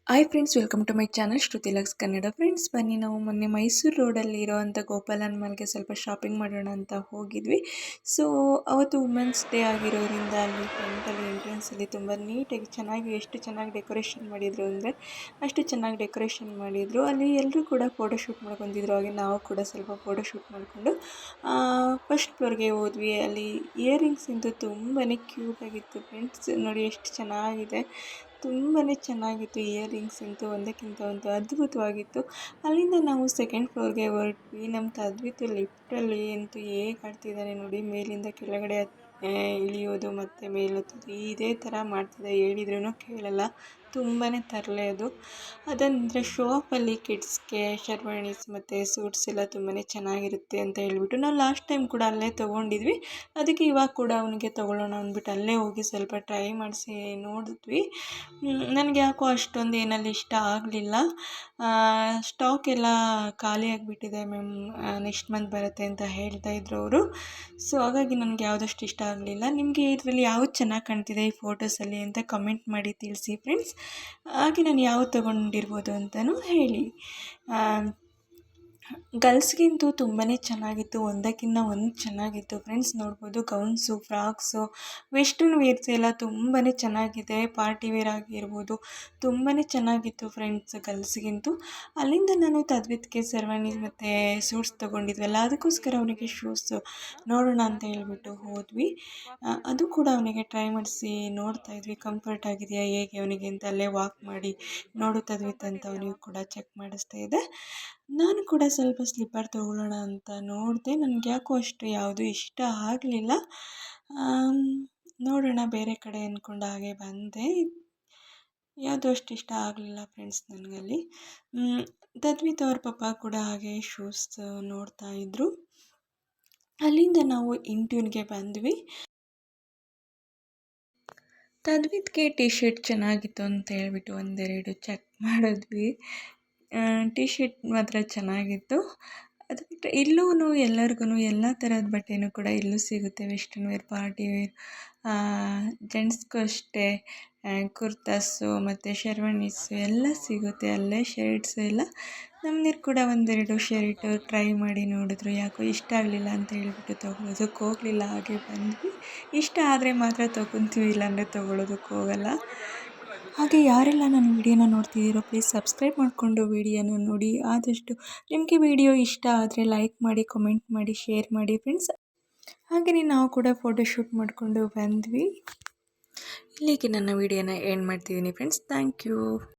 Hi friends, welcome to my channel Shruti lux Kannada. Friends, ಬನ್ನಿ ನಾವು ಮೊನ್ನೆ ಮೈಸೂರು ರೋಡಲ್ಲಿ ಇರೋವಂಥ ಗೋಪಾಲನ್ ಮಾಲ್ಗೆ ಸ್ವಲ್ಪ ಶಾಪಿಂಗ್ ಮಾಡೋಣ ಅಂತ ಹೋಗಿದ್ವಿ. ಸೊ ಅವತ್ತು ವುಮೆನ್ಸ್ ಡೇ ಆಗಿರೋದ್ರಿಂದ ಅಲ್ಲಿ ಫ್ರಂಟಲ್ಲಿ ಎಂಟ್ರೆನ್ಸಲ್ಲಿ ತುಂಬ ನೀಟಾಗಿ ಚೆನ್ನಾಗಿ ಎಷ್ಟು ಚೆನ್ನಾಗಿ ಡೆಕೋರೇಷನ್ ಮಾಡಿದರು ಅಂದರೆ ಅಷ್ಟು ಚೆನ್ನಾಗಿ ಡೆಕೋರೇಷನ್ ಮಾಡಿದರು. ಅಲ್ಲಿ ಎಲ್ಲರೂ ಕೂಡ ಫೋಟೋಶೂಟ್ ಮಾಡ್ಕೊತಿದ್ರು. ಹಾಗೆ ನಾವು ಕೂಡ ಸ್ವಲ್ಪ ಫೋಟೋಶೂಟ್ ಮಾಡಿಕೊಂಡು ಫಸ್ಟ್ ಫ್ಲೋರ್ಗೆ ಹೋದ್ವಿ. ಅಲ್ಲಿ ಇಯರಿಂಗ್ಸ್ ಅಂತೂ ತುಂಬಾ ಕ್ಯೂಟಾಗಿತ್ತು ಫ್ರೆಂಡ್ಸ್. ನೋಡಿ ಎಷ್ಟು ಚೆನ್ನಾಗಿದೆ, ತುಂಬಾ ಚೆನ್ನಾಗಿತ್ತು. ಇಯರಿಂಗ್ಸ್ ಅಂತೂ ಒಂದಕ್ಕಿಂತ ಒಂದು ಅದ್ಭುತವಾಗಿತ್ತು. ಅಲ್ಲಿಂದ ನಾವು ಸೆಕೆಂಡ್ ಫ್ಲೋರ್ಗೆ ಹೊರಟ್ವಿ. ನಮ್ಮ ತದ್ವಿತು ಲಿಫ್ಟಲ್ಲಿ ಅಂತೂ ಹೇಗೆ ಆಡ್ತಿದ್ದಾನೆ ನೋಡಿ, ಮೇಲಿಂದ ಕೆಳಗಡೆ ಇಳಿಯೋದು ಮತ್ತು ಮೇಲುತ್ತೋದು ಇದೇ ಥರ ಮಾಡ್ತಿದ್ದೆ. ಹೇಳಿದ್ರೂ ಕೇಳಲ್ಲ, ತುಂಬಾ ತರಲೆ ಅದು. ಅದಂದರೆ ಶಾಪಲ್ಲಿ ಕಿಡ್ಸ್ಗೆ ಶರ್ವಾಣೀಸ್ ಮತ್ತು ಸೂಟ್ಸ್ ಎಲ್ಲ ತುಂಬಾ ಚೆನ್ನಾಗಿರುತ್ತೆ ಅಂತ ಹೇಳ್ಬಿಟ್ಟು ನಾವು ಲಾಸ್ಟ್ ಟೈಮ್ ಕೂಡ ಅಲ್ಲೇ ತೊಗೊಂಡಿದ್ವಿ. ಅದಕ್ಕೆ ಇವಾಗ ಕೂಡ ಅವನಿಗೆ ತೊಗೊಳ್ಳೋಣ ಅಂದ್ಬಿಟ್ಟು ಅಲ್ಲೇ ಹೋಗಿ ಸ್ವಲ್ಪ ಟ್ರೈ ಮಾಡಿಸಿ ನೋಡಿದ್ವಿ. ನನಗೆ ಯಾಕೋ ಅಷ್ಟೊಂದು ಏನಲ್ಲಿ ಇಷ್ಟ ಆಗಲಿಲ್ಲ. ಸ್ಟಾಕ್ ಎಲ್ಲ ಖಾಲಿ ಆಗಿಬಿಟ್ಟಿದೆ ಮ್ಯಾಮ್, ನೆಕ್ಸ್ಟ್ ಮಂತ್ ಬರುತ್ತೆ ಅಂತ ಹೇಳ್ತಾ ಇದ್ರು ಅವರು. ಸೊ ಹಾಗಾಗಿ ನನಗೆ ಯಾವುದಷ್ಟು ಇಷ್ಟ ಆಗಲಿಲ್ಲ. ನಿಮಗೆ ಇದರಲ್ಲಿ ಯಾವುದು ಚೆನ್ನಾಗಿ ಕಾಣ್ತಿದೆ ಈ ಫೋಟೋಸಲ್ಲಿ ಅಂತ ಕಮೆಂಟ್ ಮಾಡಿ ತಿಳಿಸಿ ಫ್ರೆಂಡ್ಸ್. ಹಾಗೆ ನಾನು ಯಾವುದು ತೊಗೊಂಡಿರ್ಬೋದು ಅಂತಲೂ ಹೇಳಿ. ಗರ್ಲ್ಸ್ಗಿಂತೂ ತುಂಬಾ ಚೆನ್ನಾಗಿತ್ತು, ಒಂದಕ್ಕಿಂತ ಒಂದು ಚೆನ್ನಾಗಿತ್ತು ಫ್ರೆಂಡ್ಸ್. ನೋಡ್ಬೋದು ಗೌನ್ಸು, ಫ್ರಾಕ್ಸು, ವೆಸ್ಟರ್ನ್ ವೇರ್ಸ್ ಎಲ್ಲ ತುಂಬಾ ಚೆನ್ನಾಗಿದೆ. ಪಾರ್ಟಿ ವೇರ್ ಆಗಿರ್ಬೋದು, ತುಂಬಾ ಚೆನ್ನಾಗಿತ್ತು ಫ್ರೆಂಡ್ಸ್ ಗರ್ಲ್ಸ್ಗಿಂತೂ. ಅಲ್ಲಿಂದ ನಾನು ತದ್ವಿತ್ಗೆ ಶರ್ವಾಣಿ ಮತ್ತು ಸೂಟ್ಸ್ ತೊಗೊಂಡಿದ್ವಲ್ಲ, ಅದಕ್ಕೋಸ್ಕರ ಅವನಿಗೆ ಶೂಸು ನೋಡೋಣ ಅಂತ ಹೇಳ್ಬಿಟ್ಟು ಹೋದ್ವಿ. ಅದು ಕೂಡ ಅವನಿಗೆ ಟ್ರೈ ಮಾಡಿಸಿ ನೋಡ್ತಾಯಿದ್ವಿ, ಕಂಫರ್ಟ್ ಆಗಿದೆಯಾ ಹೇಗೆ ಅವನಿಗೆ ಅಂತ ಅಲ್ಲೇ ವಾಕ್ ಮಾಡಿ ನೋಡು ತದ್ವಿತ್ ಅಂತ ಅವನಿಗೆ ಕೂಡ ಚೆಕ್ ಮಾಡಿಸ್ತಾ ಇದೆ. ನಾನು ಕೂಡ ಸ್ವಲ್ಪ ಸ್ಲಿಪ್ಪರ್ ತೊಗೊಳ್ಳೋಣ ಅಂತ ನೋಡಿದೆ. ನನಗೆ ಯಾಕೋ ಅಷ್ಟು ಯಾವುದು ಇಷ್ಟ ಆಗಲಿಲ್ಲ. ನೋಡೋಣ ಬೇರೆ ಕಡೆ ಅಂದ್ಕೊಂಡು ಹಾಗೆ ಬಂದೆ. ಯಾವುದೂ ಅಷ್ಟು ಇಷ್ಟ ಆಗಲಿಲ್ಲ ಫ್ರೆಂಡ್ಸ್ ನನಗಲ್ಲಿ. ತದ್ವಿತ್ ಅವ್ರ ಪಪ್ಪ ಕೂಡ ಹಾಗೆ ಶೂಸ್ ನೋಡ್ತಾ ಇದ್ದರು. ಅಲ್ಲಿಂದ ನಾವು ಇಂಟ್ಯೂನ್ಗೆ ಬಂದ್ವಿ. ತದ್ವಿತ್ಗೆ ಟಿ ಶರ್ಟ್ ಚೆನ್ನಾಗಿತ್ತು ಅಂತ ಹೇಳ್ಬಿಟ್ಟು ಒಂದೆರಡು ಚೆಕ್ ಮಾಡಿದ್ವಿ. ಟಿ ಶರ್ಟ್ ಮಾತ್ರ ಚೆನ್ನಾಗಿತ್ತು. ಅದು ಬಿಟ್ಟರೆ ಇಲ್ಲೂ ಎಲ್ಲರಿಗೂ ಎಲ್ಲ ಥರದ ಬಟ್ಟೆನೂ ಕೂಡ ಇಲ್ಲೂ ಸಿಗುತ್ತೆ. ವೆಸ್ಟರ್ನ್ ವೇರ್, ಪಾರ್ಟಿ ವೇರ್, ಜೆಂಟ್ಸ್ಗೂ ಅಷ್ಟೇ ಕುರ್ತಾಸು ಮತ್ತು ಶರ್ವಾಣೀಸು ಎಲ್ಲ ಸಿಗುತ್ತೆ ಅಲ್ಲೇ. ಶರ್ಟ್ಸು ಎಲ್ಲ ನಮ್ಮನೀರು ಕೂಡ ಒಂದೆರಡು ಶರ್ಟು ಟ್ರೈ ಮಾಡಿ ನೋಡಿದ್ರು. ಯಾಕೋ ಇಷ್ಟ ಆಗಲಿಲ್ಲ ಅಂತ ಹೇಳ್ಬಿಟ್ಟು ತೊಗೊಳೋದಕ್ಕೆ ಹೋಗಲಿಲ್ಲ, ಹಾಗೆ ಬಂದ್ವಿ. ಇಷ್ಟ ಆದರೆ ಮಾತ್ರ ತೊಗೊತೀವಿ, ಇಲ್ಲಾಂದರೆ ತೊಗೊಳೋದಕ್ಕೆ ಹೋಗಲ್ಲ. ಹಾಗೆ ಯಾರೆಲ್ಲ ನನ್ನ ವಿಡಿಯೋನ ನೋಡ್ತಿದ್ದೀರೋ ಪ್ಲೀಸ್ ಸಬ್ಸ್ಕ್ರೈಬ್ ಮಾಡಿಕೊಂಡು ವಿಡಿಯೋನ ನೋಡಿ. ಆದಷ್ಟು ನಿಮಗೆ ವಿಡಿಯೋ ಇಷ್ಟ ಆದರೆ ಲೈಕ್ ಮಾಡಿ, ಕಮೆಂಟ್ ಮಾಡಿ, ಶೇರ್ ಮಾಡಿ ಫ್ರೆಂಡ್ಸ್. ಹಾಗೆಯೇ ನಾವು ಕೂಡ ಫೋಟೋಶೂಟ್ ಮಾಡಿಕೊಂಡು ಬಂದ್ವಿ. ಇಲ್ಲಿಗೆ ನನ್ನ ವಿಡಿಯೋನ ಎಂಡ್ ಮಾಡ್ತಿದ್ದೀನಿ ಫ್ರೆಂಡ್ಸ್. Thank you.